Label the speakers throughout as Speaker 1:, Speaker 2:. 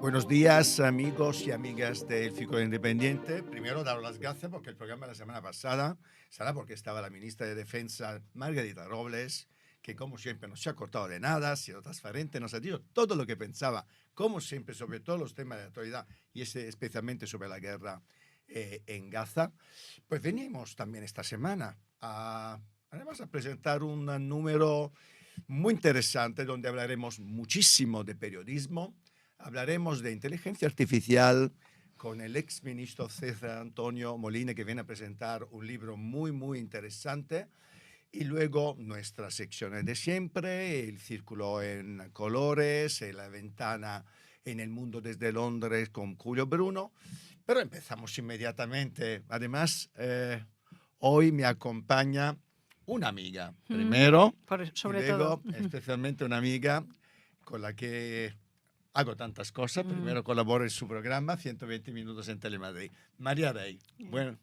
Speaker 1: Buenos días, amigos y amigas del Fico Independiente. Primero, daros las gracias porque el programa de la semana pasada será porque estaba la ministra de Defensa, Margarita Robles, que como siempre no se ha cortado de nada, ha sido transparente, nos ha dicho todo lo que pensaba, como siempre, sobre todos los temas de actualidad y especialmente sobre la guerra en Gaza. Pues venimos también esta semana además a presentar un número muy interesante donde hablaremos muchísimo de periodismo. Hablaremos de inteligencia artificial con el ex ministro César Antonio Molina, que viene a presentar un libro muy, muy interesante. Y luego nuestras secciones de siempre, el círculo en colores, la ventana en el mundo desde Londres con Julio Bruno. Pero empezamos inmediatamente. Además, hoy me acompaña una amiga, primero, y
Speaker 2: Sobre todo.
Speaker 1: luego especialmente una amiga con la que hago tantas cosas. Primero colaboro en su programa, 120 minutos en Telemadrid. María Rey,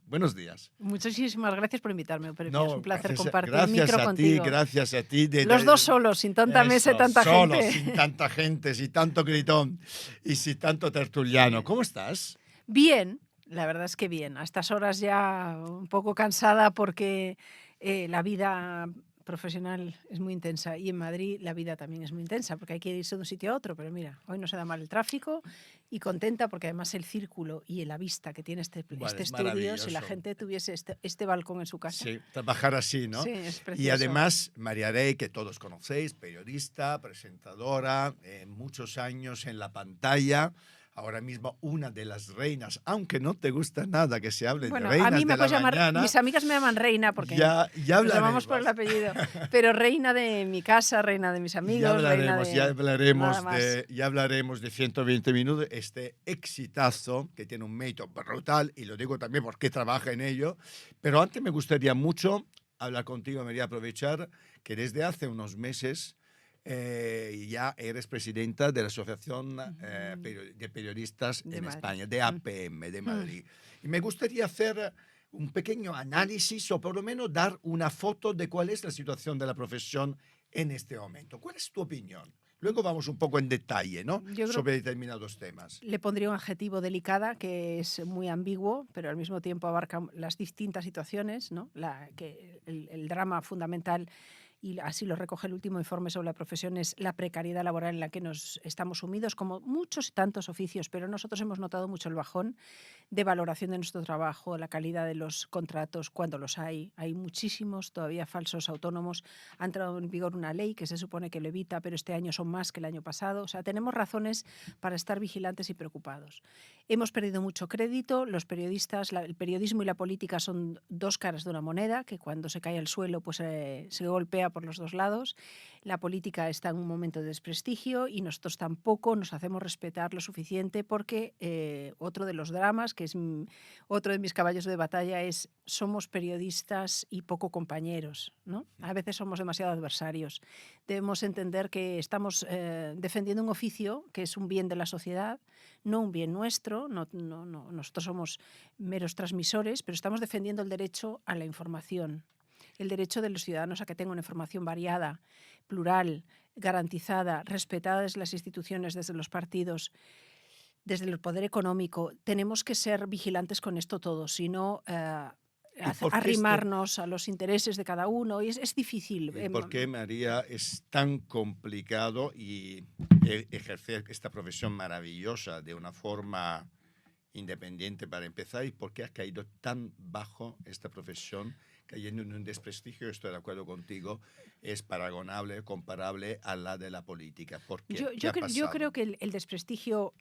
Speaker 1: buenos días.
Speaker 2: Muchísimas gracias por invitarme, Euperipios. Es un
Speaker 1: No,
Speaker 2: placer
Speaker 1: gracias,
Speaker 2: compartir micro contigo.
Speaker 1: gracias a ti.
Speaker 2: Los dos solos, sin tanta mesa y tanta
Speaker 1: solo,
Speaker 2: gente.
Speaker 1: sin tanta gente, sin tanto gritón y sin tanto tertuliano. ¿Cómo estás?
Speaker 2: Bien, la verdad es que bien. A estas horas ya un poco cansada porque la vida profesional es muy intensa y en Madrid la vida también es muy intensa porque hay que irse de un sitio a otro, pero mira, hoy no se da mal el tráfico y contenta porque además el círculo y la vista que tiene este estudio, si la gente tuviese este balcón en su casa.
Speaker 1: Sí, trabajar así, ¿no?
Speaker 2: Sí, es precioso.
Speaker 1: Y además, María Rey, que todos conocéis, periodista, presentadora, muchos años en la pantalla. Ahora mismo una de las reinas, aunque no te gusta nada que se hable de reinas
Speaker 2: a mí me
Speaker 1: de la
Speaker 2: puedes llamar,
Speaker 1: mañana.
Speaker 2: mis amigas me llaman reina porque
Speaker 1: ya
Speaker 2: nos llamamos por el apellido, pero reina de mi casa, reina de mis amigos,
Speaker 1: ya hablaremos de 120 minutos, este exitazo que tiene un mérito brutal, y lo digo también porque trabaja en ello. Pero antes me gustaría mucho hablar contigo, me voy a aprovechar que desde hace unos meses ya eres presidenta de la Asociación de Periodistas
Speaker 2: de
Speaker 1: en
Speaker 2: Madrid.
Speaker 1: España, de APM, de Madrid. Y me gustaría hacer un pequeño análisis o por lo menos dar una foto de cuál es la situación de la profesión en este momento. ¿Cuál es tu opinión? Luego vamos un poco en detalle, ¿no? Sobre determinados temas.
Speaker 2: Le pondría un adjetivo delicada, que es muy ambiguo, pero al mismo tiempo abarca las distintas situaciones, ¿no? El drama fundamental, y así lo recoge el último informe sobre la profesión, es la precariedad laboral en la que nos estamos sumidos, como muchos y tantos oficios, pero nosotros hemos notado mucho el bajón de valoración de nuestro trabajo, la calidad de los contratos, cuando los hay. Hay muchísimos todavía falsos autónomos. Ha entrado en vigor una ley que se supone que lo evita, pero este año son más que el año pasado. O sea, tenemos razones para estar vigilantes y preocupados. Hemos perdido mucho crédito. Los periodistas, el periodismo y la política son dos caras de una moneda, que cuando se cae al suelo pues se golpea por los dos lados. La política está en un momento de desprestigio y nosotros tampoco nos hacemos respetar lo suficiente porque otro de los dramas, que es otro de mis caballos de batalla, es somos periodistas y poco compañeros, ¿no? A veces somos demasiado adversarios. Debemos entender que estamos defendiendo un oficio que es un bien de la sociedad, no un bien nuestro. Nosotros somos meros transmisores, pero estamos defendiendo el derecho a la información, el derecho de los ciudadanos a que tengan una información variada, plural, garantizada, respetada desde las instituciones, desde los partidos, desde el poder económico. Tenemos que ser vigilantes con esto todo, si no arrimarnos a los intereses de cada uno, y es difícil.
Speaker 1: ¿Y por qué, María, es tan complicado ejercer esta profesión maravillosa de una forma independiente para empezar? ¿Y por qué ha caído tan bajo esta profesión, cayendo en un desprestigio? Estoy de acuerdo contigo, es paragonable, comparable a la de la política. ¿Por qué?
Speaker 2: Yo creo que el desprestigio,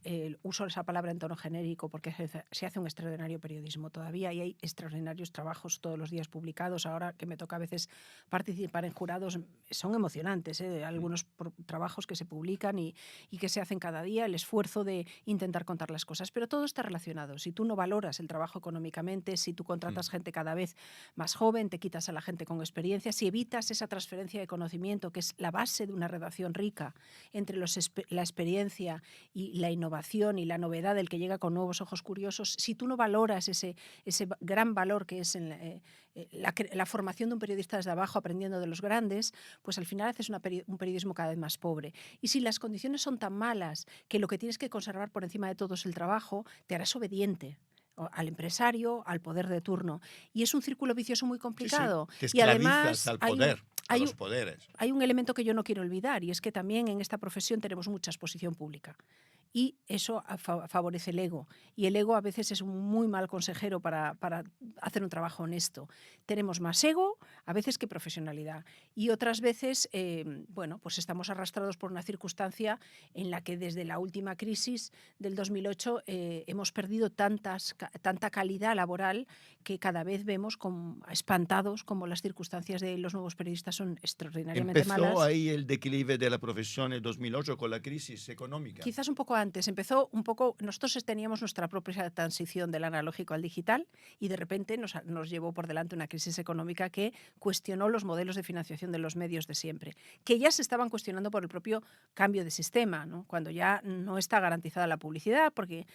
Speaker 2: uso esa palabra en tono genérico porque se hace un extraordinario periodismo todavía y hay extraordinarios trabajos todos los días publicados. Ahora que me toca a veces participar en jurados, son emocionantes, algunos trabajos que se publican y que se hacen cada día, el esfuerzo de intentar contar las cosas, pero todo está relacionado. Si tú no valoras el trabajo económicamente, si tú contratas gente cada vez más joven, joven, te quitas a la gente con experiencia. Si evitas esa transferencia de conocimiento, que es la base de una redacción rica, entre la experiencia y la innovación y la novedad del que llega con nuevos ojos curiosos, si tú no valoras ese gran valor que es la formación de un periodista desde abajo, aprendiendo de los grandes, pues al final haces un periodismo cada vez más pobre. Y si las condiciones son tan malas que lo que tienes que conservar por encima de todo es el trabajo, te harás obediente al empresario, al poder de turno. Y es un círculo vicioso muy complicado.
Speaker 1: Te
Speaker 2: Y además
Speaker 1: esclavizas al poder, a los
Speaker 2: un-
Speaker 1: poderes.
Speaker 2: hay un elemento que yo no quiero olvidar, y es que también en esta profesión tenemos mucha exposición pública. Y eso favorece el ego. Y el ego a veces es un muy mal consejero para hacer un trabajo honesto. Tenemos más ego a veces que profesionalidad. Y otras veces, bueno, pues estamos arrastrados por una circunstancia en la que desde la última crisis del 2008 hemos perdido tanta calidad laboral que cada vez vemos espantados como las circunstancias de los nuevos periodistas son extraordinariamente
Speaker 1: Empezó
Speaker 2: malas.
Speaker 1: ahí el declive de la profesión en 2008 con la crisis económica.
Speaker 2: Quizás un poco antes, empezó un poco, nosotros teníamos nuestra propia transición del analógico al digital y de repente nos llevó por delante una crisis económica que cuestionó los modelos de financiación de los medios de siempre, que ya se estaban cuestionando por el propio cambio de sistema, ¿no? Cuando ya no está garantizada la publicidad, porque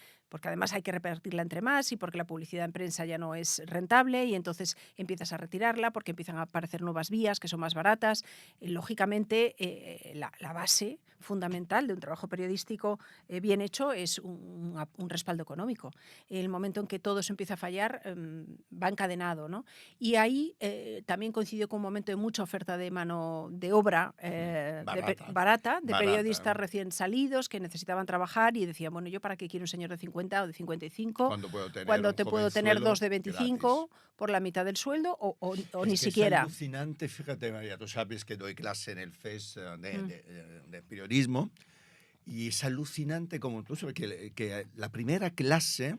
Speaker 2: además hay que repartirla entre más y porque la publicidad en prensa ya no es rentable y entonces empiezas a retirarla porque empiezan a aparecer nuevas vías que son más baratas. Lógicamente, la base fundamental de un trabajo periodístico bien hecho es un respaldo económico. El momento en que todo eso empieza a fallar va encadenado, ¿no? Y ahí también coincidió con un momento de mucha oferta de mano de obra barata, de periodistas recién salidos que necesitaban trabajar y decían, bueno, ¿yo para qué quiero un señor de 50 o de 55 cuando te puedo tener dos de 25 gratis, por la mitad del sueldo o ni siquiera?
Speaker 1: Es alucinante, fíjate, María, tú sabes que doy clase en el FES de periodismo. Y es alucinante como tú sabes que la primera clase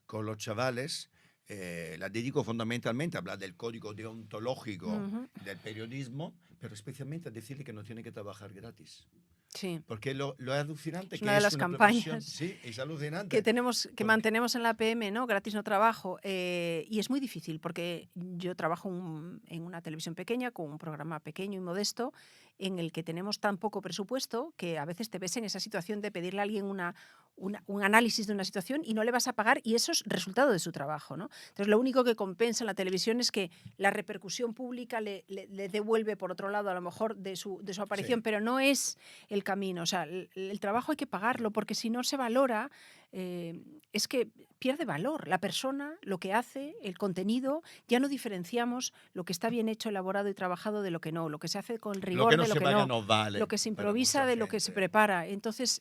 Speaker 1: con los chavales la dedico fundamentalmente a hablar del código deontológico del periodismo, pero especialmente a decirle que no tiene que trabajar gratis.
Speaker 2: Sí.
Speaker 1: Porque lo alucinante
Speaker 2: es
Speaker 1: que
Speaker 2: una de las campañas
Speaker 1: sí, es alucinante.
Speaker 2: Que mantenemos en la PM, ¿no? Gratis no trabajo. Y es muy difícil porque yo trabajo en una televisión pequeña con un programa pequeño y modesto en el que tenemos tan poco presupuesto que a veces te ves en esa situación de pedirle a alguien un análisis de una situación y no le vas a pagar y eso es resultado de su trabajo, ¿no? Entonces lo único que compensa en la televisión es que la repercusión pública le devuelve por otro lado a lo mejor de su aparición, pero no es el camino. O sea, el trabajo hay que pagarlo porque si no se valora es que pierde valor. La persona, lo que hace, el contenido, ya no diferenciamos lo que está bien hecho, elaborado y trabajado de lo que no, lo que se hace con rigor de lo que no,
Speaker 1: vale,
Speaker 2: lo que se improvisa de lo que se prepara. Entonces,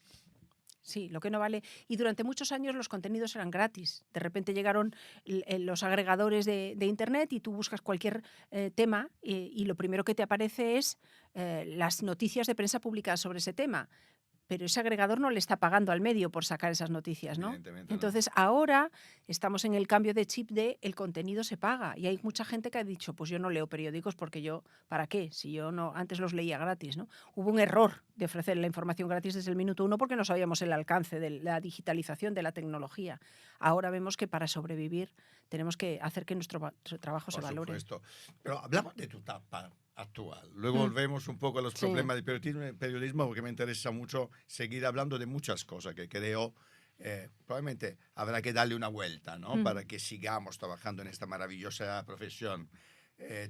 Speaker 2: sí, lo que no vale. Y durante muchos años los contenidos eran gratis. De repente llegaron los agregadores de Internet y tú buscas cualquier tema y lo primero que te aparece es las noticias de prensa publicadas sobre ese tema. Pero ese agregador no le está pagando al medio por sacar esas noticias, ¿no? Entonces, ahora estamos en el cambio de chip de el contenido se paga. Y hay mucha gente que ha dicho, pues yo no leo periódicos porque yo, ¿para qué? Si yo no antes los leía gratis, ¿no? Hubo un error de ofrecer la información gratis desde el minuto uno porque no sabíamos el alcance de la digitalización de la tecnología. Ahora vemos que para sobrevivir tenemos que hacer que nuestro trabajo se valore.
Speaker 1: Por supuesto. Pero hablamos de tu etapa actual. Luego volvemos un poco a los problemas del periodismo porque me interesa mucho seguir hablando de muchas cosas que creo probablemente habrá que darle una vuelta, ¿no? Para que sigamos trabajando en esta maravillosa profesión.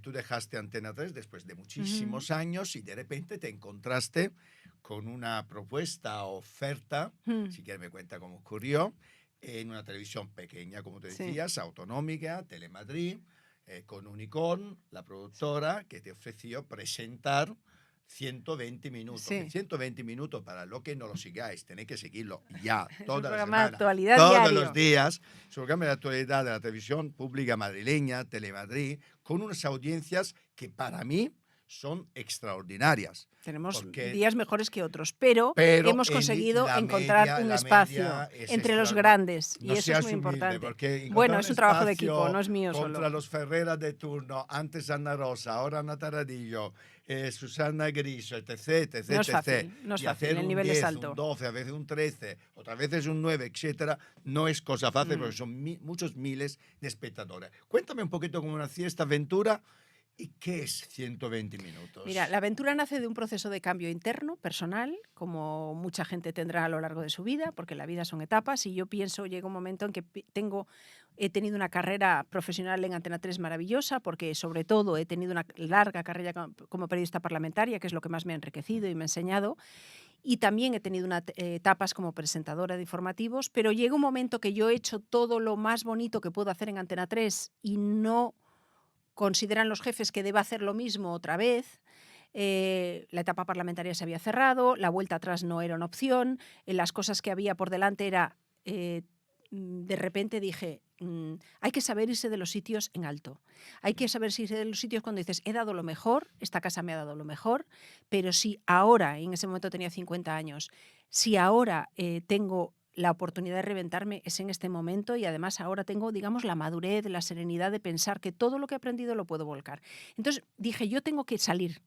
Speaker 1: Tú dejaste Antena 3 después de muchísimos años y de repente te encontraste con una propuesta, oferta, si quieres me cuenta cómo ocurrió, en una televisión pequeña, como te decías, autonómica, Telemadrid, con Unicon, la productora, que te ofreció presentar 120 minutos. 120 minutos, para lo que no lo sigáis, tenéis que seguirlo ya, toda la semana,
Speaker 2: actualidad
Speaker 1: todos
Speaker 2: diario.
Speaker 1: los días, su programa de actualidad de la televisión pública madrileña, Telemadrid, con unas audiencias que para mí son extraordinarias.
Speaker 2: Tenemos
Speaker 1: Porque-
Speaker 2: días mejores que otros, pero hemos conseguido encontrar un espacio entre los grandes
Speaker 1: No
Speaker 2: y eso es
Speaker 1: seas
Speaker 2: muy
Speaker 1: humilde,
Speaker 2: importante.
Speaker 1: porque encontrar
Speaker 2: Bueno,
Speaker 1: un
Speaker 2: es un trabajo de
Speaker 1: espacio
Speaker 2: equipo, no es mío
Speaker 1: contra
Speaker 2: solo.
Speaker 1: los Ferreras de turno, antes Ana Rosa, ahora Ana Taradillo, Susana Griso, etc, etc,
Speaker 2: No es
Speaker 1: etc.
Speaker 2: fácil, no es
Speaker 1: Y
Speaker 2: fácil,
Speaker 1: hacer
Speaker 2: el
Speaker 1: un
Speaker 2: nivel es
Speaker 1: 10,
Speaker 2: alto.
Speaker 1: un 12, a veces un 13, otras veces un 9, etcétera, no es cosa fácil porque son muchos miles de espectadores. Cuéntame un poquito cómo nació esta aventura y qué es 120 minutos.
Speaker 2: Mira, la aventura nace de un proceso de cambio interno, personal, como mucha gente tendrá a lo largo de su vida, porque la vida son etapas y yo pienso, llega un momento en que he tenido una carrera profesional en Antena 3 maravillosa, porque sobre todo he tenido una larga carrera como periodista parlamentaria, que es lo que más me ha enriquecido y me ha enseñado, y también he tenido etapas como presentadora de informativos, pero llega un momento que yo he hecho todo lo más bonito que puedo hacer en Antena 3 y no consideran los jefes que deba hacer lo mismo otra vez. La etapa parlamentaria se había cerrado, la vuelta atrás no era una opción, las cosas que había por delante era, de repente dije, hay que saber irse de los sitios en alto. Hay que saber irse de los sitios cuando dices, he dado lo mejor, esta casa me ha dado lo mejor, pero si ahora, en ese momento tenía 50 años, si ahora tengo la oportunidad de reventarme es en este momento y además ahora tengo, digamos, la madurez, la serenidad de pensar que todo lo que he aprendido lo puedo volcar. Entonces dije, yo tengo que salir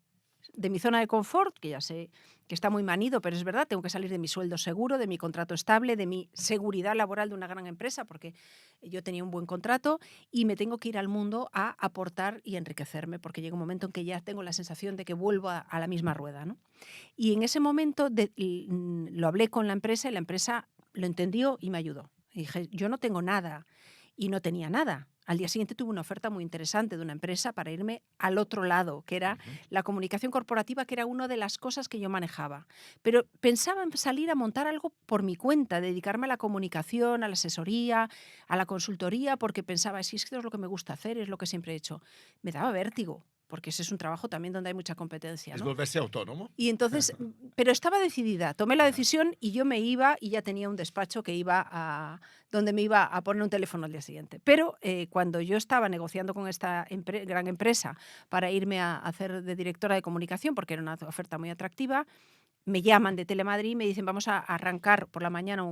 Speaker 2: de mi zona de confort, que ya sé que está muy manido, pero es verdad, tengo que salir de mi sueldo seguro, de mi contrato estable, de mi seguridad laboral de una gran empresa, porque yo tenía un buen contrato y me tengo que ir al mundo a aportar y enriquecerme, porque llega un momento en que ya tengo la sensación de que vuelvo a la misma rueda, ¿no? Y en ese momento lo hablé con la empresa y la empresa lo entendió y me ayudó. Y dije, yo no tengo nada y no tenía nada. Al día siguiente tuve una oferta muy interesante de una empresa para irme al otro lado, que era la comunicación corporativa, que era una de las cosas que yo manejaba. Pero pensaba en salir a montar algo por mi cuenta, dedicarme a la comunicación, a la asesoría, a la consultoría, porque pensaba, si es que es lo que me gusta hacer, es lo que siempre he hecho. Me daba vértigo, porque ese es un trabajo también donde hay mucha competencia, ¿no?
Speaker 1: Es volverse autónomo.
Speaker 2: Y entonces, pero estaba decidida, tomé la decisión y yo me iba y ya tenía un despacho que donde me iba a poner un teléfono al día siguiente. Pero cuando yo estaba negociando con esta gran empresa para irme a hacer de directora de comunicación, porque era una oferta muy atractiva, me llaman de Telemadrid y me dicen, vamos a arrancar por la mañana,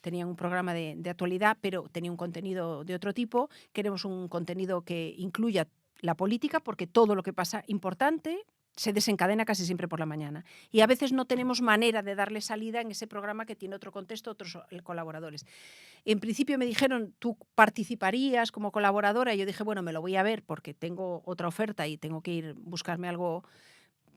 Speaker 2: tenían un programa de actualidad, pero tenía un contenido de otro tipo, queremos un contenido que incluya la política, porque todo lo que pasa importante se desencadena casi siempre por la mañana. Y a veces no tenemos manera de darle salida en ese programa que tiene otro contexto, otros colaboradores. En principio me dijeron, ¿tú participarías como colaboradora? Y yo dije, bueno, me lo voy a ver porque tengo otra oferta y tengo que ir buscarme algo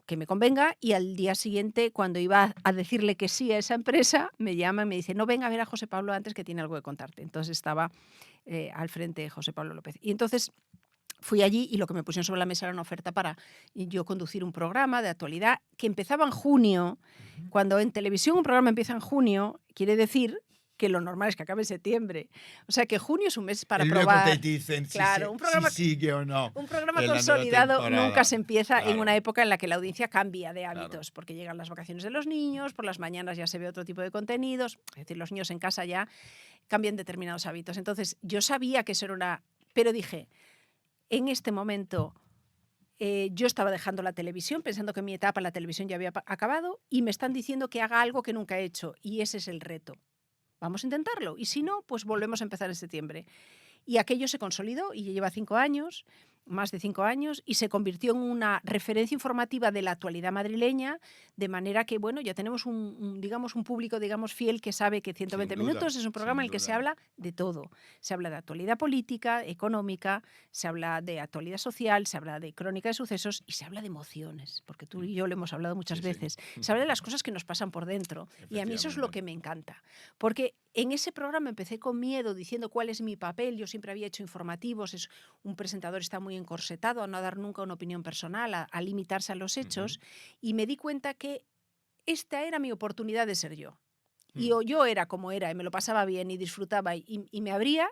Speaker 2: que me convenga. Y al día siguiente, cuando iba a decirle que sí a esa empresa, me llama y me dice, no, venga a ver a José Pablo antes que tiene algo que contarte. Entonces estaba al frente José Pablo López. Y entonces fui allí y lo que me pusieron sobre la mesa era una oferta para yo conducir un programa de actualidad que empezaba en junio. Cuando en televisión un programa empieza en junio, quiere decir que lo normal es que acabe en septiembre. O sea que junio es un mes para
Speaker 1: Y luego
Speaker 2: probar.
Speaker 1: te dicen
Speaker 2: Claro,
Speaker 1: si sigue o no.
Speaker 2: Un programa
Speaker 1: en la nueva
Speaker 2: consolidado
Speaker 1: temporada.
Speaker 2: nunca se empieza en
Speaker 1: Claro.
Speaker 2: una época en la que la audiencia cambia de hábitos, porque llegan las vacaciones de los niños, por las mañanas ya se ve otro tipo de contenidos, es decir, los niños en casa ya cambian determinados hábitos. Entonces, yo sabía que eso era una... Pero dije, en este momento yo estaba dejando la televisión, pensando que mi etapa en la televisión ya había acabado, y me están diciendo que haga algo que nunca he hecho, y ese es el reto. Vamos a intentarlo, y si no, pues volvemos a empezar en septiembre. Y aquello se consolidó y lleva 5 años, más de 5 años, y se convirtió en una referencia informativa de la actualidad madrileña, de manera que, bueno, ya tenemos digamos, un público, digamos, fiel que sabe que 120
Speaker 1: Sin duda,
Speaker 2: minutos es un programa en el que
Speaker 1: sin
Speaker 2: se
Speaker 1: duda.
Speaker 2: habla de todo. Se habla de actualidad política, económica, se habla de actualidad social, se habla de crónica de sucesos y se habla de emociones, porque tú y yo lo hemos hablado muchas
Speaker 1: Sí, sí.
Speaker 2: veces. Se habla de las cosas que nos pasan por dentro y a mí eso es lo
Speaker 1: Efectivamente.
Speaker 2: que me encanta, porque en ese programa empecé con miedo, diciendo cuál es mi papel. Yo siempre había hecho informativos, un presentador está muy encorsetado a no dar nunca una opinión personal, a limitarse a los hechos, y me di cuenta que esta era mi oportunidad de ser yo. Y o yo era como era, y me lo pasaba bien y disfrutaba y me abría,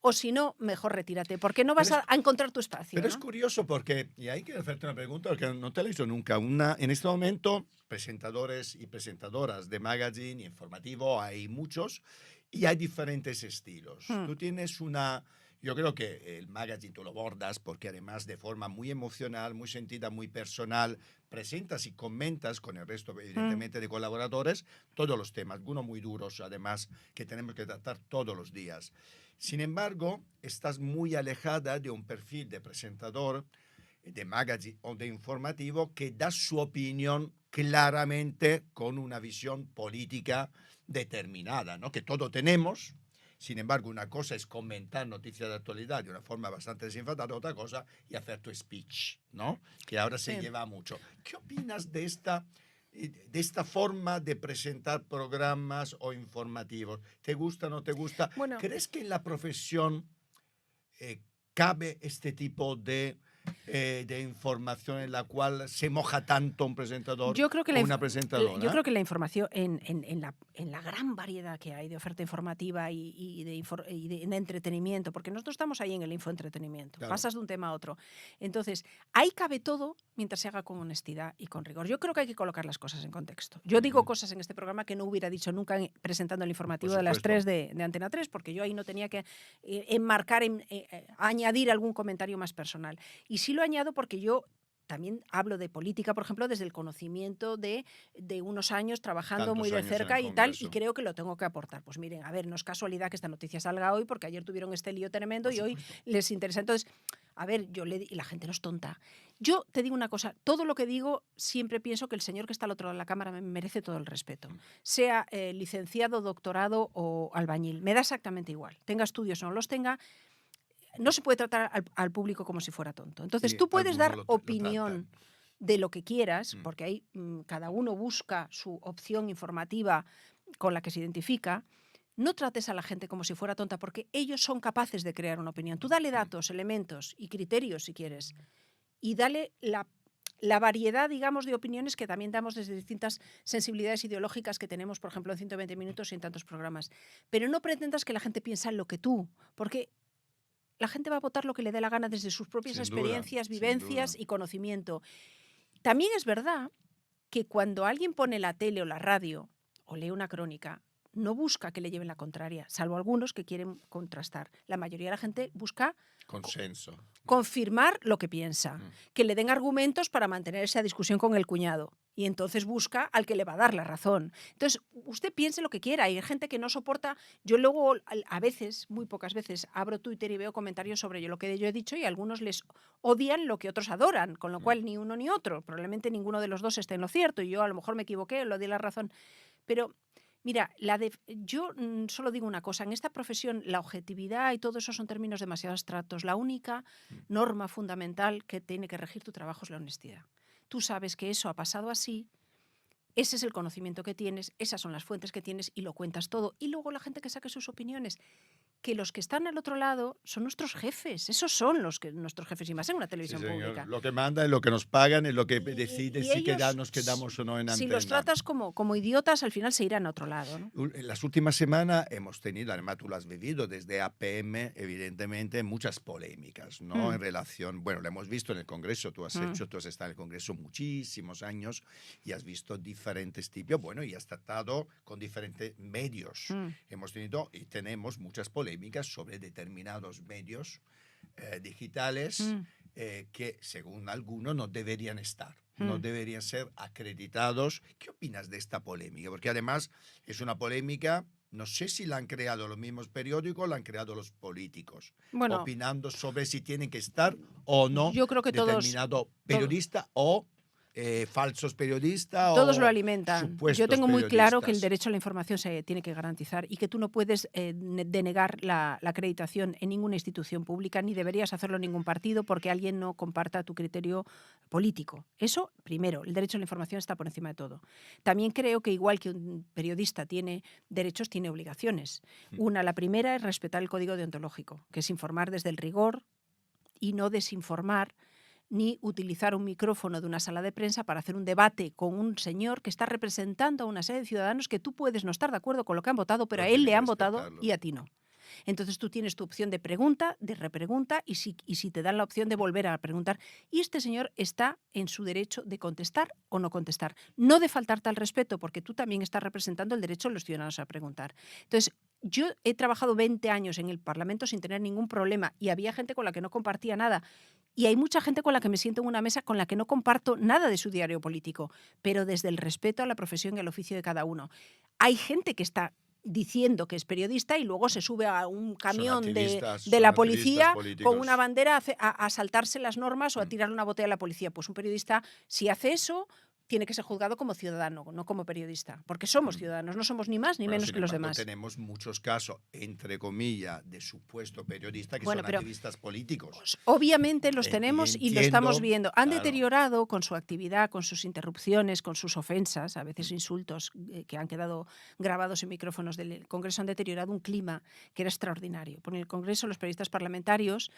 Speaker 2: o si no, mejor retírate, porque no vas
Speaker 1: Pero
Speaker 2: a encontrar tu espacio.
Speaker 1: Pero
Speaker 2: ¿no?
Speaker 1: es curioso porque, y hay que hacerte una pregunta que no te la he hecho nunca. En este momento, presentadores y presentadoras de magazine y informativo hay muchos y hay diferentes estilos. Tú tienes una Yo creo que el magazine tú lo bordas porque además de forma muy emocional, muy sentida, muy personal, presentas y comentas con el resto, evidentemente, de colaboradores todos los temas, algunos muy duros, además, que tenemos que tratar todos los días. Sin embargo, estás muy alejada de un perfil de presentador, de magazine o de informativo que da su opinión claramente con una visión política determinada, ¿no? Que todo tenemos. Sin embargo, una cosa es comentar noticias de actualidad de una forma bastante desenfadada, otra cosa y hacer tu speech, ¿no? Que ahora se
Speaker 2: Sí.
Speaker 1: lleva mucho. ¿Qué opinas de esta forma de presentar programas o informativos? ¿Te gusta o no te gusta?
Speaker 2: Bueno,
Speaker 1: ¿Crees que en la profesión eh, cabe este tipo de información en la cual se moja tanto un presentador
Speaker 2: yo creo que
Speaker 1: o una presentadora?
Speaker 2: la información en la gran variedad que hay de oferta informativa y de entretenimiento, porque nosotros estamos ahí en el infoentretenimiento,
Speaker 1: Claro.
Speaker 2: pasas de un tema a otro. Entonces, ahí cabe todo mientras se haga con honestidad y con rigor. Yo creo que hay que colocar las cosas en contexto. Yo digo
Speaker 1: Ujú.
Speaker 2: cosas en este programa que no hubiera dicho nunca presentando el informativo
Speaker 1: Por
Speaker 2: de las
Speaker 1: supuesto.
Speaker 2: 3 de Antena 3, porque yo ahí no tenía que enmarcar, añadir algún comentario más personal. Y sí lo añado porque yo también hablo de política, por ejemplo, desde el conocimiento de unos años trabajando muy
Speaker 1: Tantos
Speaker 2: de
Speaker 1: años en el
Speaker 2: cerca y tal, y
Speaker 1: Congreso.
Speaker 2: creo que lo tengo que aportar. Pues miren, a ver, no es casualidad que esta noticia salga hoy, porque ayer tuvieron este lío tremendo
Speaker 1: Por
Speaker 2: y hoy
Speaker 1: supuesto.
Speaker 2: les interesa. Entonces, a ver, y la gente no es tonta. Yo te digo una cosa, todo lo que digo siempre pienso que el señor que está al otro lado de la cámara me merece todo el respeto. Sea licenciado, doctorado o albañil, me da exactamente igual. Tenga estudios o no los tenga, no se puede tratar al público como si fuera tonto. Entonces,
Speaker 1: Y
Speaker 2: tú puedes
Speaker 1: algunos
Speaker 2: dar
Speaker 1: lo tratan.
Speaker 2: opinión de lo que quieras,
Speaker 1: Mm.
Speaker 2: porque ahí cada uno busca su opción informativa con la que se identifica. No trates a la gente como si fuera tonta, porque ellos son capaces de crear una opinión. Tú dale datos, elementos y criterios, si quieres, y dale la variedad, digamos, de opiniones que también damos desde distintas sensibilidades ideológicas que tenemos, por ejemplo, en 120 minutos y en tantos programas. Pero no pretendas que la gente piense en lo que tú, porque la gente va a votar lo que le dé la gana desde sus propias
Speaker 1: Sin duda,
Speaker 2: experiencias,
Speaker 1: sin duda.
Speaker 2: vivencias y conocimiento. También es verdad que cuando alguien pone la tele o la radio o lee una crónica, no busca que le lleven la contraria, salvo algunos que quieren contrastar. La mayoría de la gente busca
Speaker 1: Consenso.
Speaker 2: confirmar lo que piensa,
Speaker 1: Mm.
Speaker 2: que le den argumentos para mantener esa discusión con el cuñado. Y entonces busca al que le va a dar la razón. Entonces, usted piense lo que quiera. Hay gente que no soporta. Yo luego, a veces, muy pocas veces, abro Twitter y veo comentarios sobre lo que yo he dicho y algunos les odian lo que otros adoran, con lo cual ni uno ni otro. Probablemente ninguno de los dos esté en lo cierto y yo a lo mejor me equivoqué, lo di la razón. Pero mira, yo solo digo una cosa, en esta profesión la objetividad y todo eso son términos demasiado abstractos. La única norma fundamental que tiene que regir tu trabajo es la honestidad. Tú sabes que eso ha pasado así, ese es el conocimiento que tienes, esas son las fuentes que tienes y lo cuentas todo. Y luego la gente que saque sus opiniones, que los que están al otro lado son nuestros jefes, esos son nuestros jefes y más en una
Speaker 1: Sí,
Speaker 2: televisión
Speaker 1: señor.
Speaker 2: pública.
Speaker 1: Lo que manda es lo que nos pagan, es lo que
Speaker 2: Y,
Speaker 1: decide
Speaker 2: y
Speaker 1: si
Speaker 2: ellos,
Speaker 1: nos quedamos o no en
Speaker 2: si los
Speaker 1: antena.
Speaker 2: tratas como idiotas, al final se irán a otro lado, ¿no?
Speaker 1: En las últimas semanas hemos tenido, además tú lo has vivido desde APM, evidentemente, muchas polémicas, ¿no? En relación, bueno, lo hemos visto en el Congreso, tú has estado en el Congreso muchísimos años y has visto diferentes tipos, bueno, y has tratado con diferentes medios. Hemos tenido y tenemos muchas polémicas sobre determinados medios digitales que, según algunos, no deberían estar. No deberían ser acreditados. ¿Qué opinas de esta polémica? Porque además es una polémica, no sé si la han creado los mismos periódicos, la han creado los políticos,
Speaker 2: Bueno,
Speaker 1: opinando sobre si tienen que estar o no
Speaker 2: yo creo que
Speaker 1: determinado periodista o falsos periodistas
Speaker 2: todos lo
Speaker 1: o
Speaker 2: alimentan. Yo
Speaker 1: supuestos
Speaker 2: tengo muy claro que el
Speaker 1: periodistas.
Speaker 2: derecho a la información se tiene que garantizar y que tú no puedes denegar la acreditación en ninguna institución pública, ni deberías hacerlo en ningún partido porque alguien no comparta tu criterio político. Eso, primero, el derecho a la información está por encima de todo. También creo que igual que un periodista tiene derechos, tiene obligaciones. La primera es respetar el código deontológico, que es informar desde el rigor y no desinformar, ni utilizar un micrófono de una sala de prensa para hacer un debate con un señor que está representando a una serie de ciudadanos que tú puedes no estar de acuerdo con lo que han votado, pero a él
Speaker 1: Tiene
Speaker 2: le
Speaker 1: que
Speaker 2: han votado
Speaker 1: respetarlo.
Speaker 2: y a ti no. Entonces tú tienes tu opción de pregunta, de repregunta y si te dan la opción de volver a preguntar. Y este señor está en su derecho de contestar o no contestar. No de faltarte al respeto, porque tú también estás representando el derecho de los ciudadanos a preguntar. Entonces, yo he trabajado 20 años en el Parlamento sin tener ningún problema y había gente con la que no compartía nada. Y hay mucha gente con la que me siento en una mesa con la que no comparto nada de su diario político, pero desde el respeto a la profesión y al oficio de cada uno. Hay gente que está diciendo que es periodista y luego se sube a un camión de
Speaker 1: Son
Speaker 2: la
Speaker 1: activistas
Speaker 2: policía con una
Speaker 1: políticos.
Speaker 2: bandera a saltarse las normas o a
Speaker 1: Mm.
Speaker 2: tirarle una botella a la policía. Pues un periodista, si hace eso, tiene que ser juzgado como ciudadano, no como periodista, porque somos
Speaker 1: Mm.
Speaker 2: ciudadanos, no somos ni más ni
Speaker 1: Bueno,
Speaker 2: menos
Speaker 1: sin
Speaker 2: que los
Speaker 1: embargo,
Speaker 2: demás.
Speaker 1: tenemos muchos casos, entre comillas, de supuesto periodistas que
Speaker 2: Bueno,
Speaker 1: son
Speaker 2: pero
Speaker 1: activistas políticos.
Speaker 2: pues, obviamente los tenemos y lo estamos
Speaker 1: Entiendo,
Speaker 2: viendo. Han
Speaker 1: claro.
Speaker 2: deteriorado con su actividad, con sus interrupciones, con sus ofensas, a veces
Speaker 1: Mm.
Speaker 2: insultos que han quedado grabados en micrófonos del Congreso, han deteriorado un clima que era extraordinario. Por el Congreso, los periodistas parlamentarios,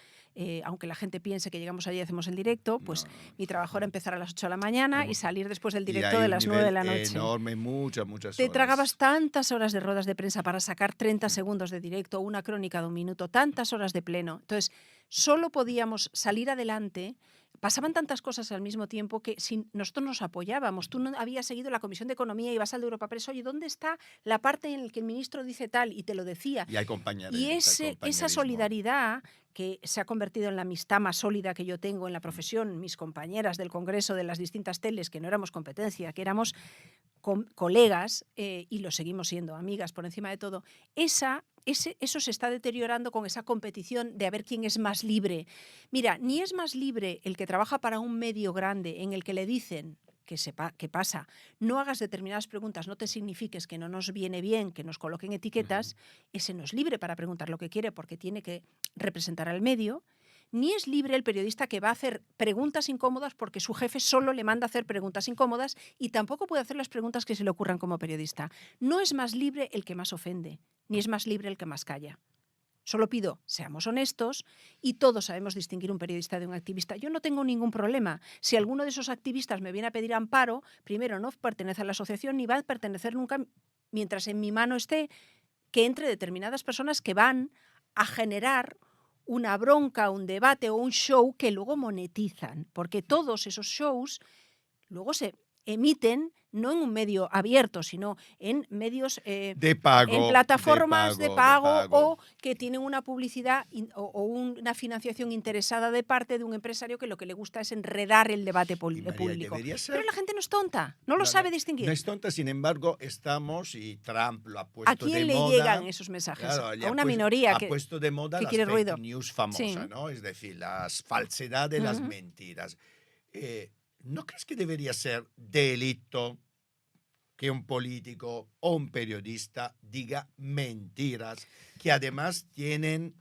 Speaker 2: aunque la gente piense que llegamos allí y hacemos el directo, pues
Speaker 1: No, no,
Speaker 2: mi trabajo era
Speaker 1: no.
Speaker 2: empezar a las 8 de la mañana y
Speaker 1: Hemos-
Speaker 2: salir después del
Speaker 1: Y
Speaker 2: directo
Speaker 1: hay
Speaker 2: de
Speaker 1: un
Speaker 2: las 9 de
Speaker 1: nivel
Speaker 2: la noche.
Speaker 1: enorme, muchas
Speaker 2: Te tragabas
Speaker 1: horas.
Speaker 2: tantas horas de ruedas de prensa para sacar 30
Speaker 1: Mm.
Speaker 2: segundos de directo, una crónica de un minuto, tantas horas de pleno. Entonces, solo podíamos salir adelante. Pasaban tantas cosas al mismo tiempo que si nosotros nos apoyábamos. Tú no habías seguido la Comisión de Economía y vas al de Europa Press. Oye, ¿dónde está la parte en la que el ministro dice tal? Y te lo decía.
Speaker 1: Y hay
Speaker 2: Y esa
Speaker 1: compañerismo.
Speaker 2: solidaridad que se ha convertido en la amistad más sólida que yo tengo en la profesión, mis compañeras del Congreso de las distintas teles, que no éramos competencia, que éramos colegas, y lo seguimos siendo, amigas por encima de todo, eso se está deteriorando con esa competición de a ver quién es más libre. Mira, ni es más libre el que trabaja para un medio grande en el que le dicen que pasa, no hagas determinadas preguntas, no te signifiques que no nos viene bien que nos coloquen etiquetas, ese no es libre para preguntar lo que quiere porque tiene que representar al medio, ni es libre el periodista que va a hacer preguntas incómodas porque su jefe solo le manda a hacer preguntas incómodas y tampoco puede hacer las preguntas que se le ocurran como periodista. No es más libre el que más ofende, ni es más libre el que más calla. Solo pido, seamos honestos y todos sabemos distinguir un periodista de un activista. Yo no tengo ningún problema. Si alguno de esos activistas me viene a pedir amparo, primero no pertenece a la asociación ni va a pertenecer nunca, mientras en mi mano esté, que entre determinadas personas que van a generar una bronca, un debate o un show que luego monetizan, porque todos esos shows luego se emiten no en un medio abierto, sino en medios,
Speaker 1: De
Speaker 2: en
Speaker 1: pago,
Speaker 2: plataformas de
Speaker 1: de
Speaker 2: pago
Speaker 1: pago.
Speaker 2: o que tienen una publicidad o una financiación interesada de parte de un empresario que lo que le gusta es enredar el debate
Speaker 1: Y María,
Speaker 2: público.
Speaker 1: debería
Speaker 2: Pero
Speaker 1: ser.
Speaker 2: la gente no es tonta, no lo
Speaker 1: No, no,
Speaker 2: sabe distinguir.
Speaker 1: no es tonta, sin embargo, estamos, y Trump lo ha
Speaker 2: ¿A
Speaker 1: puesto de
Speaker 2: quién le
Speaker 1: moda.
Speaker 2: llegan esos mensajes?
Speaker 1: Claro,
Speaker 2: A una minoría
Speaker 1: ha
Speaker 2: que
Speaker 1: puesto de moda las
Speaker 2: quiere
Speaker 1: fake
Speaker 2: ruido.
Speaker 1: news
Speaker 2: Sí.
Speaker 1: famosas, ¿no? Es decir, las falsedades, las mentiras. ¿No crees que debería ser delito que un político o un periodista diga mentiras que además tienen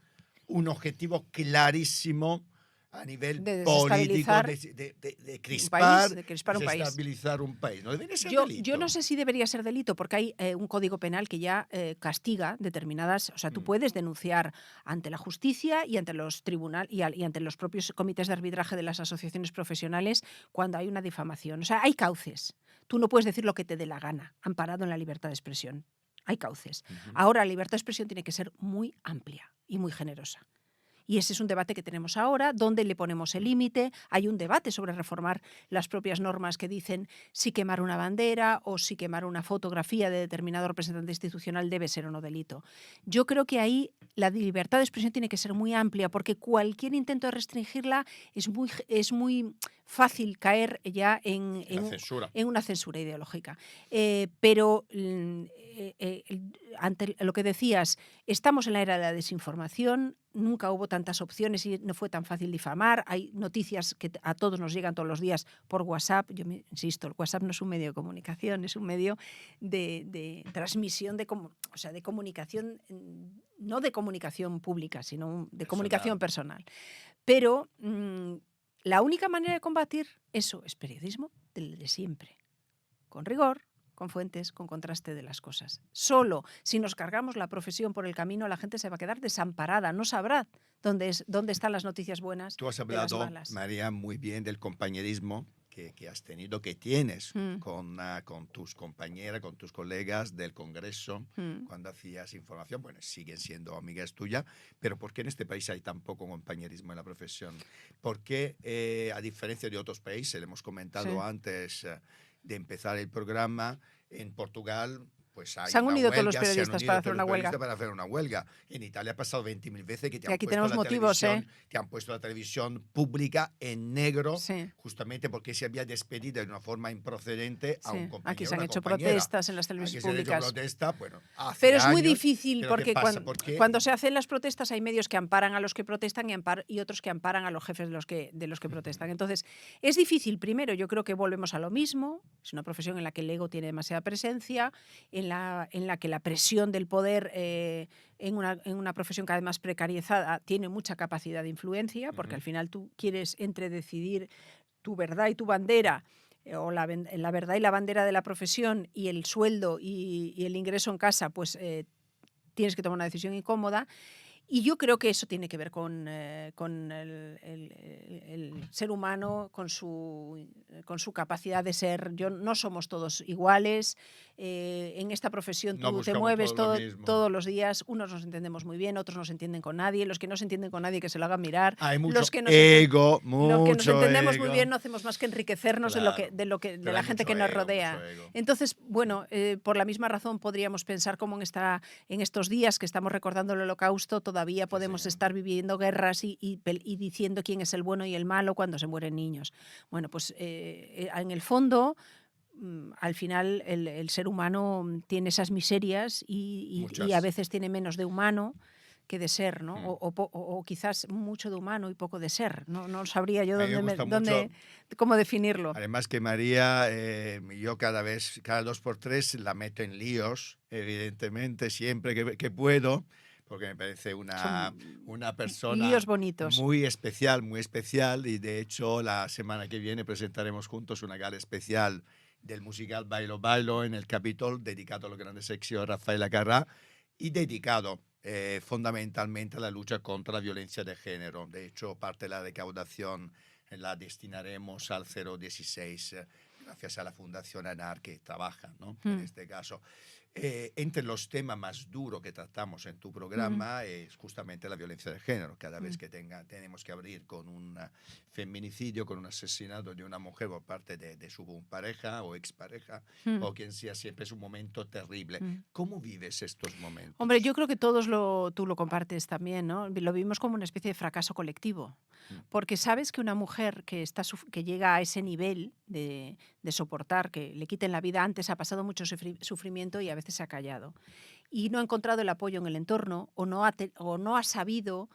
Speaker 1: un objetivo clarísimo a nivel
Speaker 2: De
Speaker 1: político
Speaker 2: desestabilizar
Speaker 1: de
Speaker 2: un
Speaker 1: crispar,
Speaker 2: país, de crispar un país.
Speaker 1: desestabilizar un país? ¿No debería ser
Speaker 2: Yo
Speaker 1: delito?
Speaker 2: no sé si debería ser delito, porque hay un código penal que ya castiga determinadas. O sea, tú puedes denunciar ante la justicia y ante los tribunales y ante los propios comités de arbitraje de las asociaciones profesionales cuando hay una difamación. O sea, hay cauces. Tú no puedes decir lo que te dé la gana, amparado en la libertad de expresión. Hay cauces. Ahora, la libertad de expresión tiene que ser muy amplia y muy generosa. Y ese es un debate que tenemos ahora, donde le ponemos el límite. Hay un debate sobre reformar las propias normas que dicen si quemar una bandera o si quemar una fotografía de determinado representante institucional debe ser o no delito. Yo creo que ahí la libertad de expresión tiene que ser muy amplia, porque cualquier intento de restringirla es muy fácil caer ya en una censura ideológica. Pero ante lo que decías, estamos en la era de la desinformación, nunca hubo tantas opciones y no fue tan fácil difamar. Hay noticias que a todos nos llegan todos los días por WhatsApp. Yo insisto, el WhatsApp no es un medio de comunicación, es un medio de transmisión, de comunicación, no de comunicación pública, sino de comunicación personal. Pero la única manera de combatir eso es periodismo del de siempre, con rigor, con fuentes, con contraste de las cosas. Solo si nos cargamos la profesión por el camino, la gente se va a quedar desamparada, no sabrá dónde están las noticias buenas.
Speaker 1: Tú has
Speaker 2: de las
Speaker 1: hablado,
Speaker 2: malas.
Speaker 1: María, muy bien del compañerismo que has tenido, que tienes con tus compañeras, con tus colegas del Congreso, cuando hacías información. Bueno, siguen siendo amigas tuyas, pero ¿por qué en este país hay tan poco compañerismo en la profesión? ¿Por qué, a diferencia de otros países, le hemos comentado antes de empezar el programa, en Portugal pues hay
Speaker 2: Se han
Speaker 1: una
Speaker 2: unido todos los
Speaker 1: huelga, se han
Speaker 2: periodistas
Speaker 1: unido
Speaker 2: para
Speaker 1: todos
Speaker 2: hacer
Speaker 1: los
Speaker 2: una huelga.
Speaker 1: periodistas para hacer una huelga. En Italia ha pasado 20.000 veces que te
Speaker 2: Que
Speaker 1: han
Speaker 2: aquí
Speaker 1: puesto
Speaker 2: tenemos
Speaker 1: la
Speaker 2: motivos,
Speaker 1: televisión, te han puesto la televisión pública en negro,
Speaker 2: Sí,
Speaker 1: justamente porque se había despedido de una forma improcedente a un
Speaker 2: sí. Aquí
Speaker 1: compañero
Speaker 2: se
Speaker 1: o
Speaker 2: han
Speaker 1: una
Speaker 2: hecho
Speaker 1: compañera.
Speaker 2: protestas en las
Speaker 1: Aquí
Speaker 2: televisiones
Speaker 1: se ha hecho
Speaker 2: públicas.
Speaker 1: protesta, bueno, hace
Speaker 2: Pero es muy
Speaker 1: años,
Speaker 2: difícil
Speaker 1: pero ¿qué
Speaker 2: porque
Speaker 1: pasa? Porque
Speaker 2: cuando se hacen las protestas hay medios que amparan a los que protestan y otros que amparan a los jefes de los que protestan. Entonces, es difícil. Primero, yo creo que volvemos a lo mismo. Es una profesión en la que el ego tiene demasiada presencia, en la que la presión del poder en una profesión cada vez más precarizada tiene mucha capacidad de influencia, porque al final tú quieres entre decidir tu verdad y tu bandera, o la verdad y la bandera de la profesión y el sueldo y el ingreso en casa, pues tienes que tomar una decisión incómoda. Y yo creo que eso tiene que ver con el ser humano, con su capacidad de ser. No somos todos iguales. En esta profesión
Speaker 1: no
Speaker 2: tú te
Speaker 1: buscamos
Speaker 2: mueves
Speaker 1: todo lo mismo.
Speaker 2: todos los días. Unos nos entendemos muy bien, otros no se entienden con nadie. Los que no se entienden con nadie, que se lo hagan mirar.
Speaker 1: Hay
Speaker 2: Los
Speaker 1: mucho
Speaker 2: que nos
Speaker 1: ego,
Speaker 2: Los que nos
Speaker 1: mucho
Speaker 2: entendemos muy bien
Speaker 1: ego.
Speaker 2: no hacemos más que enriquecernos
Speaker 1: Claro,
Speaker 2: de
Speaker 1: pero
Speaker 2: la
Speaker 1: hay
Speaker 2: gente
Speaker 1: mucho
Speaker 2: que nos
Speaker 1: ego, mucho
Speaker 2: rodea.
Speaker 1: ego.
Speaker 2: Entonces, bueno, por la misma razón podríamos pensar cómo en estos días que estamos recordando el Holocausto todavía
Speaker 1: Sí,
Speaker 2: podemos
Speaker 1: sí.
Speaker 2: estar viviendo guerras y diciendo quién es el bueno y el malo cuando se mueren niños. Bueno, pues en el fondo al final el ser humano tiene esas miserias y a
Speaker 1: Muchas.
Speaker 2: veces tiene menos de humano que de ser, ¿no?
Speaker 1: Mm.
Speaker 2: O quizás mucho de humano y poco de ser. No sabría yo
Speaker 1: A mí me gusta mucho,
Speaker 2: cómo definirlo.
Speaker 1: además que María, yo cada 2 por 3 la meto en líos, evidentemente, siempre que puedo, porque me parece
Speaker 2: Son
Speaker 1: una
Speaker 2: líos
Speaker 1: persona
Speaker 2: bonitos.
Speaker 1: muy especial, y de hecho la semana que viene presentaremos juntos una gala especial del musical Bailo Bailo en el Capitol, dedicado a los grandes éxitos de Rafael Acarrá y dedicado fundamentalmente a la lucha contra la violencia de género. De hecho, parte de la recaudación la destinaremos al 016, gracias a la Fundación ANAR que trabaja, ¿no? En este caso. Entre los temas más duros que tratamos en tu programa es justamente la violencia de género. Cada vez que tenemos que abrir con un feminicidio, con un asesinato de una mujer por parte de su pareja o expareja, o quien sea, siempre es un momento terrible. ¿Cómo vives estos momentos?
Speaker 2: Hombre, yo creo que tú lo compartes también, ¿no? Lo vivimos como una especie de fracaso colectivo, porque sabes que una mujer que llega a ese nivel de soportar, que le quiten la vida antes, ha pasado mucho sufrimiento y a veces se ha callado. Y no ha encontrado el apoyo en el entorno o no ha sabido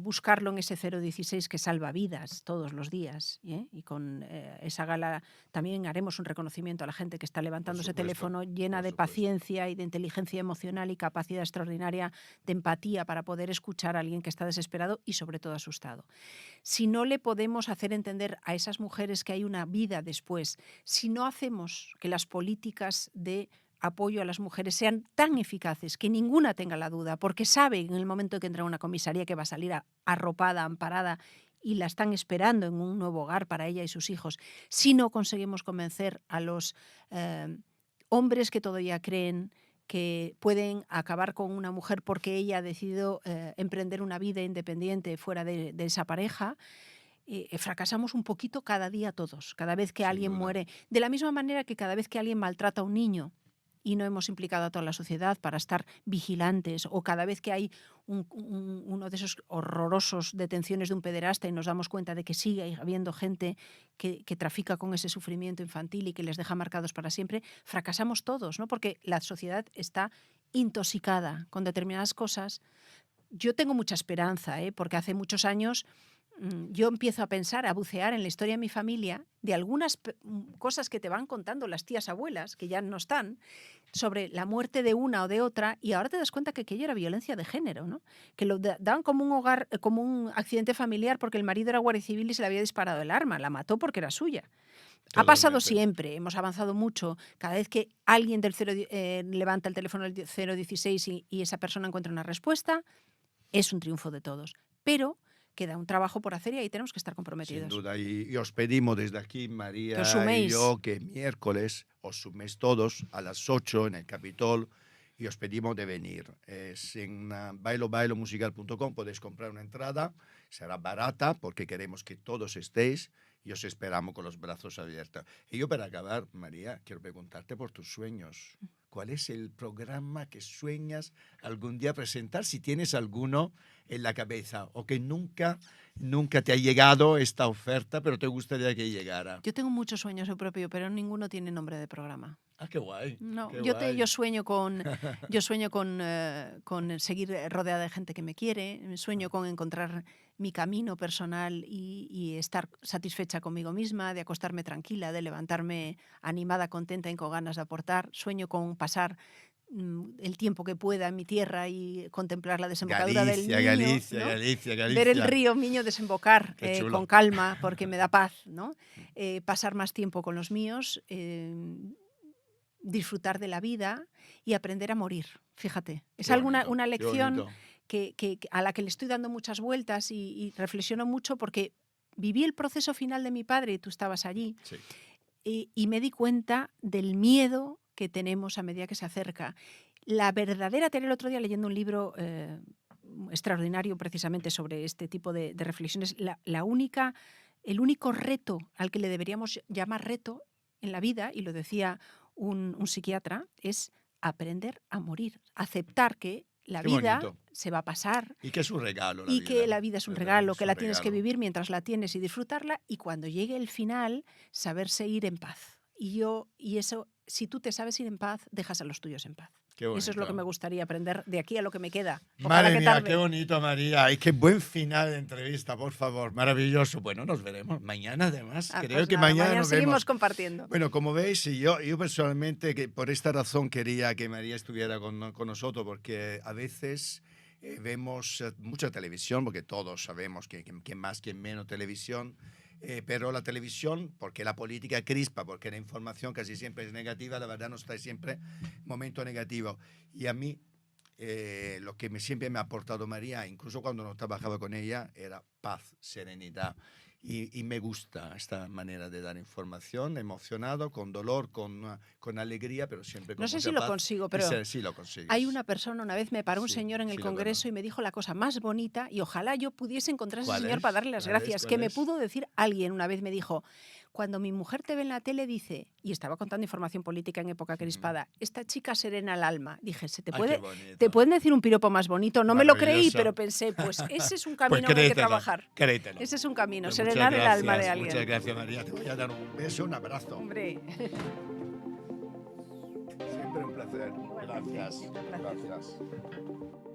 Speaker 2: buscarlo en ese 016 que salva vidas todos los días. Y con esa gala también haremos un reconocimiento a la gente que está levantando ese teléfono llena de paciencia y de inteligencia emocional y capacidad extraordinaria de empatía para poder escuchar a alguien que está desesperado y sobre todo asustado. Si no le podemos hacer entender a esas mujeres que hay una vida después, si no hacemos que las políticas de apoyo a las mujeres sean tan eficaces que ninguna tenga la duda, porque sabe en el momento que entra a una comisaría que va a salir arropada, amparada y la están esperando en un nuevo hogar para ella y sus hijos, si no conseguimos convencer a los hombres que todavía creen que pueden acabar con una mujer porque ella ha decidido emprender una vida independiente fuera de esa pareja, fracasamos un poquito cada día todos, cada vez que alguien muere. De la misma manera que cada vez que alguien maltrata a un niño y no hemos implicado a toda la sociedad para estar vigilantes, o cada vez que hay uno de esos horrorosos detenciones de un pederasta y nos damos cuenta de que sigue habiendo gente que trafica con ese sufrimiento infantil y que les deja marcados para siempre, fracasamos todos, ¿no? Porque la sociedad está intoxicada con determinadas cosas. Yo tengo mucha esperanza, porque hace muchos años yo empiezo a pensar, a bucear en la historia de mi familia, de algunas cosas que te van contando las tías abuelas, que ya no están, sobre la muerte de una o de otra, y ahora te das cuenta que aquello era violencia de género, ¿no? Que lo daban como un hogar, como un accidente familiar porque el marido era guardia civil y se le había disparado el arma, la mató porque era suya. Ha pasado siempre, hemos avanzado mucho. Cada vez que alguien levanta el teléfono del 016 y esa persona encuentra una respuesta, es un triunfo de todos. Pero queda un trabajo por hacer y ahí tenemos que estar comprometidos.
Speaker 1: Sin duda, y os pedimos desde aquí,
Speaker 2: Que os
Speaker 1: María y
Speaker 2: suméis.
Speaker 1: yo, que miércoles os suméis todos a las 8 en el Capitol y os pedimos de venir. Es en bailobailomusical.com, podéis comprar una entrada, será barata porque queremos que todos estéis y os esperamos con los brazos abiertos. Y yo para acabar, María, quiero preguntarte por tus sueños. ¿cuál es el programa que sueñas algún día presentar? Si tienes alguno en la cabeza o que nunca te ha llegado esta oferta, pero te gustaría que llegara.
Speaker 2: Yo tengo muchos sueños yo propio, pero ninguno tiene nombre de programa.
Speaker 1: Ah, qué guay.
Speaker 2: No,
Speaker 1: Qué
Speaker 2: yo
Speaker 1: guay.
Speaker 2: sueño con seguir rodeada de gente que me quiere, sueño con encontrar mi camino personal y estar satisfecha conmigo misma, de acostarme tranquila, de levantarme animada, contenta y con ganas de aportar. Sueño con pasar el tiempo que pueda en mi tierra y contemplar la desembocadura del Miño,
Speaker 1: Galicia,
Speaker 2: ¿no?
Speaker 1: Galicia, Galicia.
Speaker 2: Ver el río Miño desembocar
Speaker 1: Qué chulo.
Speaker 2: con calma, porque me da paz, ¿no? Pasar más tiempo con los míos, disfrutar de la vida y aprender a morir. Fíjate, es
Speaker 1: Qué bonito,
Speaker 2: una
Speaker 1: qué
Speaker 2: lección
Speaker 1: bonito.
Speaker 2: a la que le estoy dando muchas vueltas y reflexiono mucho porque viví el proceso final de mi padre y tú estabas allí
Speaker 1: Sí.
Speaker 2: y me di cuenta del miedo que tenemos a medida que se acerca. La verdadera, tenía el otro día leyendo un libro extraordinario precisamente sobre este tipo de reflexiones, el único reto al que le deberíamos llamar reto en la vida, y lo decía un psiquiatra, es aprender a morir, aceptar que la
Speaker 1: Qué
Speaker 2: vida
Speaker 1: bonito.
Speaker 2: se va a pasar
Speaker 1: Y que es un regalo la
Speaker 2: y
Speaker 1: vida.
Speaker 2: que la vida es un
Speaker 1: ¿Verdad?
Speaker 2: regalo,
Speaker 1: Es
Speaker 2: que
Speaker 1: un
Speaker 2: la tienes que
Speaker 1: regalo.
Speaker 2: vivir mientras la tienes y disfrutarla, y cuando llegue el final, saberse ir en paz. Y eso, si tú te sabes ir en paz, dejas a los tuyos en paz.
Speaker 1: Qué
Speaker 2: Eso es lo que
Speaker 1: bonito.
Speaker 2: me gustaría aprender de aquí a lo que me queda. Ojalá
Speaker 1: Madre
Speaker 2: que
Speaker 1: mía,
Speaker 2: tarde.
Speaker 1: qué bonito, María. Y qué buen final de entrevista, por favor. Maravilloso. Bueno, nos veremos mañana, además. Creo
Speaker 2: Pues
Speaker 1: que
Speaker 2: nada,
Speaker 1: mañana nos
Speaker 2: seguimos
Speaker 1: vemos.
Speaker 2: compartiendo.
Speaker 1: Bueno, como veis, yo personalmente, que por esta razón quería que María estuviera con nosotros, porque a veces vemos mucha televisión, porque todos sabemos que más, que menos televisión, pero la televisión, porque la política crispa, porque la información casi siempre es negativa, la verdad nos trae siempre momento negativo. Y a mí, lo que siempre me ha aportado María, incluso cuando no trabajaba con ella, era paz, serenidad. Y me gusta esta manera de dar información, emocionado, con dolor, con alegría, pero siempre con
Speaker 2: No sé
Speaker 1: mucha
Speaker 2: si lo
Speaker 1: paz.
Speaker 2: consigo,
Speaker 1: Y
Speaker 2: pero
Speaker 1: sí lo consigues.
Speaker 2: hay una persona, una vez me paró un
Speaker 1: Sí,
Speaker 2: señor en el
Speaker 1: sí lo
Speaker 2: Congreso
Speaker 1: conozco.
Speaker 2: y me dijo la cosa más bonita, y ojalá yo pudiese encontrar a ese
Speaker 1: ¿Cuál
Speaker 2: señor
Speaker 1: es?
Speaker 2: para darle las
Speaker 1: ¿Cuál es?
Speaker 2: gracias,
Speaker 1: ¿Cuál
Speaker 2: que me
Speaker 1: es?
Speaker 2: pudo decir alguien. Una vez me dijo, cuando mi mujer te ve en la tele, dice, y estaba contando información política en época crispada, esta chica serena al alma. Dije,
Speaker 1: Qué
Speaker 2: te
Speaker 1: bonito.
Speaker 2: pueden decir un piropo más bonito. No me lo creí,
Speaker 1: Maravilloso.
Speaker 2: pero pensé, pues ese es un
Speaker 1: Pues
Speaker 2: camino en el que
Speaker 1: créetelo,
Speaker 2: trabajar.
Speaker 1: créetelo.
Speaker 2: Ese es un camino,
Speaker 1: Pues
Speaker 2: serenar el alma de alguien.
Speaker 1: muchas gracias, María. Te voy a dar un beso, un abrazo.
Speaker 2: Hombre.
Speaker 1: Siempre un placer.
Speaker 2: Igualmente,
Speaker 1: Gracias.
Speaker 2: siempre un placer.
Speaker 1: Gracias.